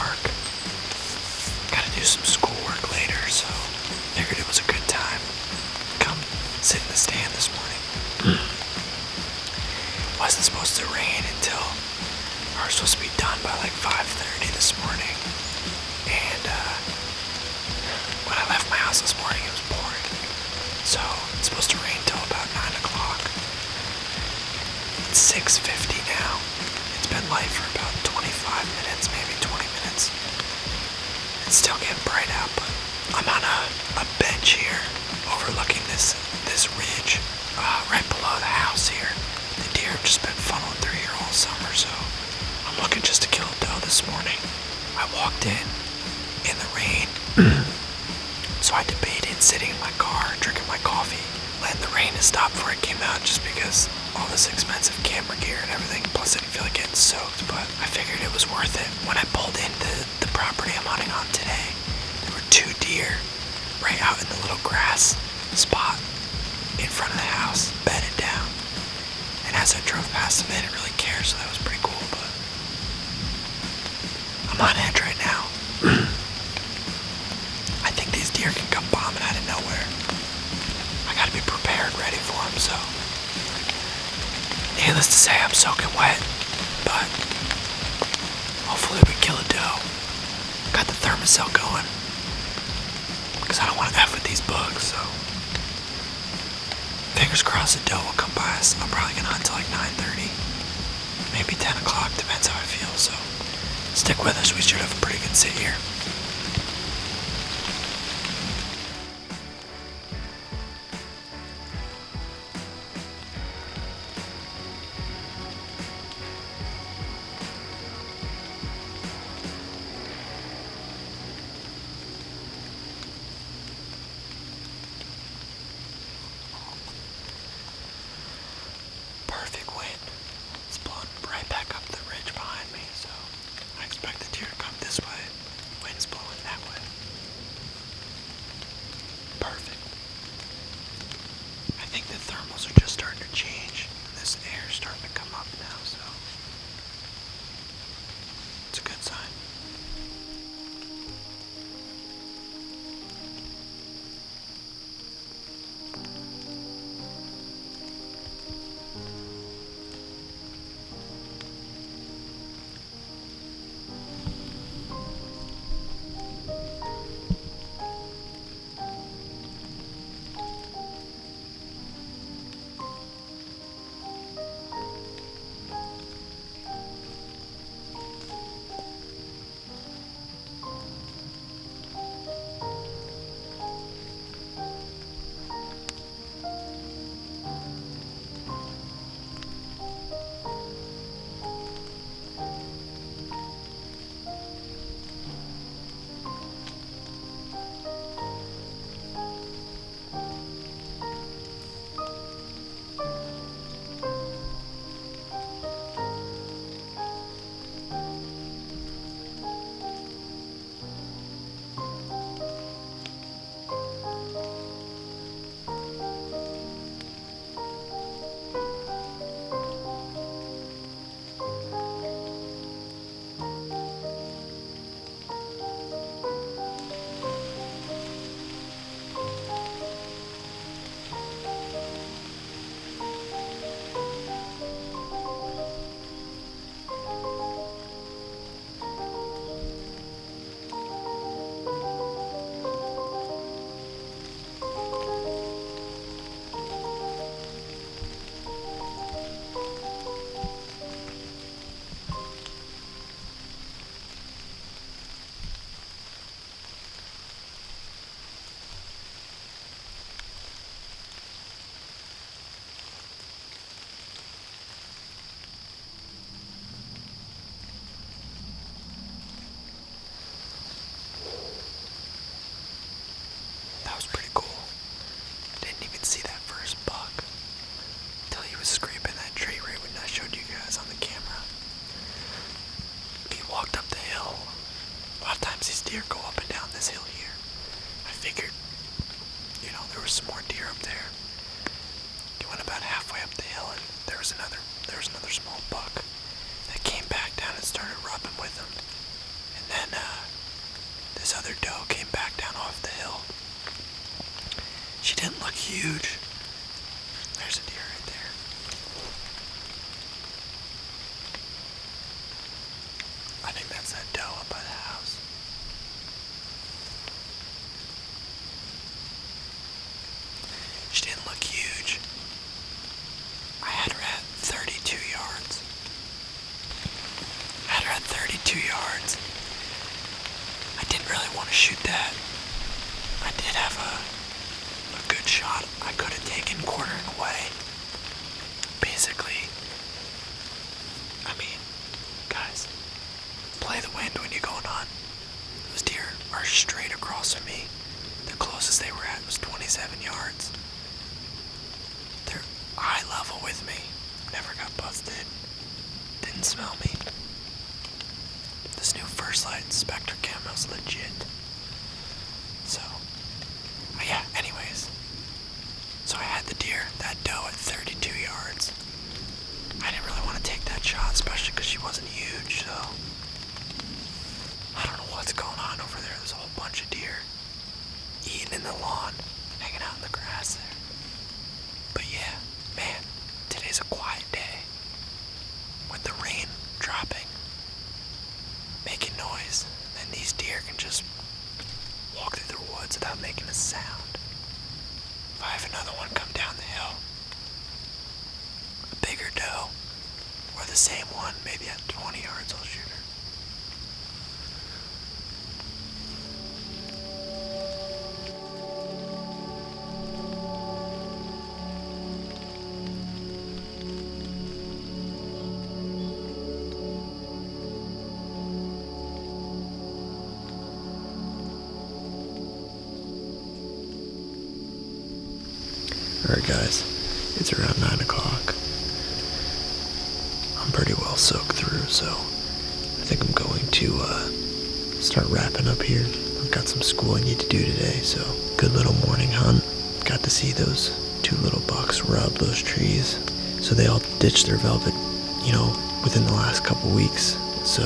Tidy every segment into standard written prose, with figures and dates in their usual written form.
work. Gotta do some schoolwork later, so figured it was a good time. Come sit in the stand this morning. Wasn't supposed to rain until, or was supposed to be done by like 5:30 this morning. And when I left my house this morning, it was pouring. So it's supposed to rain till about 9 o'clock. It's 6:50 now. It's been light for about 25 minutes, maybe 20 minutes. It's still getting bright out, but I'm on a bench here overlooking this ridge right below the house here. The deer have just been funneling through here all summer, so I'm looking just to kill a doe this morning. I walked in the rain, so I debated sitting in my car, drinking my coffee, letting the rain to stop before I came out, just because all this expensive camera gear and everything, plus I didn't feel like getting soaked, but I figured it was worth it. When I pulled into the property I'm hunting on today, there were 2 deer right out in the little grass spot in front of the house, bedded down. And as I drove past them, they didn't really care, so that was pretty cool, but I'm on edge right now. I think these deer can come bombing out of nowhere. I gotta be prepared, ready for them, so needless to say, I'm soaking wet, but hopefully we kill a doe. Got the thermocell going, because I don't want to F with these bugs, so fingers crossed a doe will come by us. I'm probably going to hunt till like 9:30, maybe 10 o'clock, depends how I feel, so stick with us, we should have a pretty good sit here. Perfect wind. It's blowing right back up the ridge behind me, so I expect the deer to come this way. Wind's blowing She didn't look huge. I had her at 32 yards. I had her at 32 yards. I didn't really want to shoot that. I did have a good shot I could have taken quartering away. Basically, I mean, guys, play the wind when you're going on. Those deer are straight across from me. The closest they were at was 27 yards. They're eye level with me. Never got busted. Didn't smell me. This new First Light Spectre camo's legit. So, yeah, anyways. So I had the deer, that doe at 32 yards. I didn't really want to take that shot, especially because she wasn't huge, so. I don't know what's going on over there. There's a whole bunch of deer eating in the lawn, hanging out in the grass there. But yeah, man, today's a quiet day. With the rain dropping, making noise, then these deer can just walk through the woods without making a sound. If I have another one come down the hill, a bigger doe, or the same one, maybe at 20 yards, I'll shoot her. Alright guys, it's around 9 o'clock. I'm pretty well soaked through, so I think I'm going to start wrapping up here. I've got some school I need to do today, so good little morning hunt. Got to see those two little bucks rub those trees. So they all ditched their velvet, within the last couple weeks. So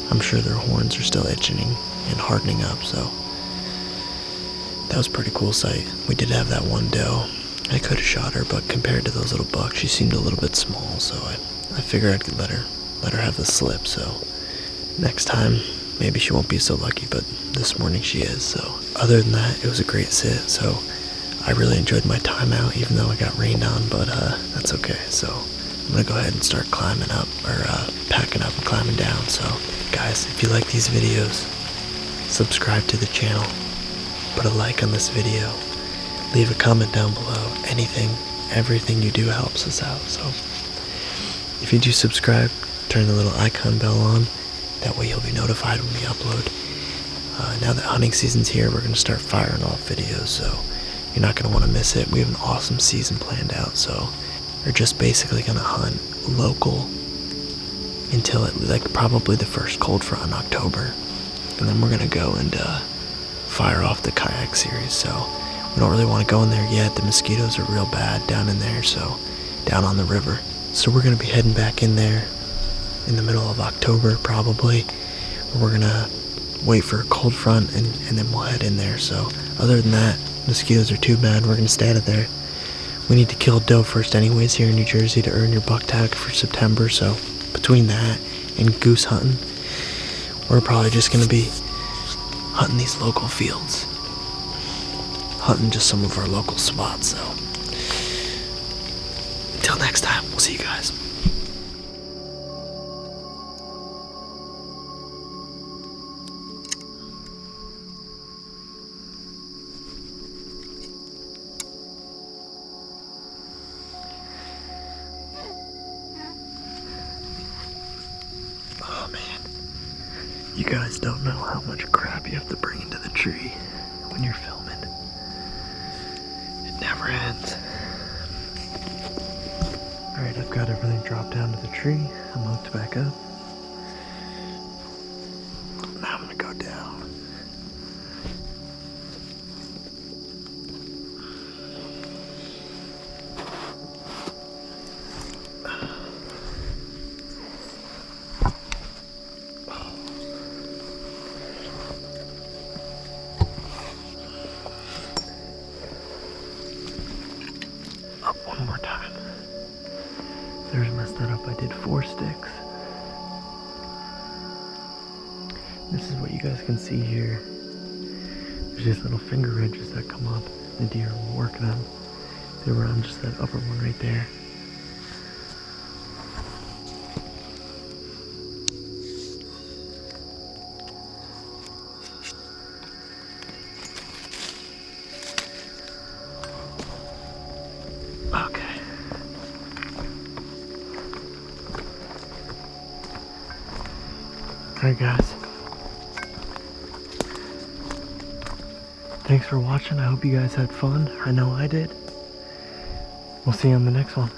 I'm sure their horns are still itching and hardening up, so that was a pretty cool sight. We did have that one doe. I could have shot her, but compared to those little bucks, she seemed a little bit small, so I figured I'd let her have the slip, so next time, maybe she won't be so lucky, but this morning she is, so other than that, it was a great sit, so I really enjoyed my time out, even though I got rained on, but that's okay, so I'm gonna go ahead and start climbing up, or packing up and climbing down, so guys, if you like these videos, subscribe to the channel. Put a like on this video, leave a comment down below. Anything, everything you do helps us out. So if you do subscribe, turn the little icon bell on. That way you'll be notified when we upload. Now that hunting season's here, we're going to start firing off videos, so you're not going to want to miss it. We have an awesome season planned out, so we're just basically going to hunt local until probably the first cold front in October. And then we're going to go and fire off the kayak series, so we don't really want to go in there yet. The mosquitoes are real bad down in there, so down on the river. So we're going to be heading back in there in the middle of October probably. We're going to wait for a cold front and then we'll head in there. So other than that, mosquitoes are too bad. We're going to stay out of there. We need to kill a doe first anyways here in New Jersey to earn your buck tag for September, so between that and goose hunting, we're probably just going to be hunting these local fields, hunting just some of our local spots. So until next time, we'll see you guys. Oh man, you guys don't know how much crap you have to bring into the tree when you're filming. It never ends. Alright, I've got everything dropped down to the tree. I'm hooked back up. Now I'm gonna go down. One more time. There's messed that up. I did 4 sticks. This is what you guys can see here. There's just little finger ridges that come up. The deer will work them. They were on just that upper one right there. Okay. Alright guys. Thanks for watching. I hope you guys had fun. I know I did. We'll see you on the next one.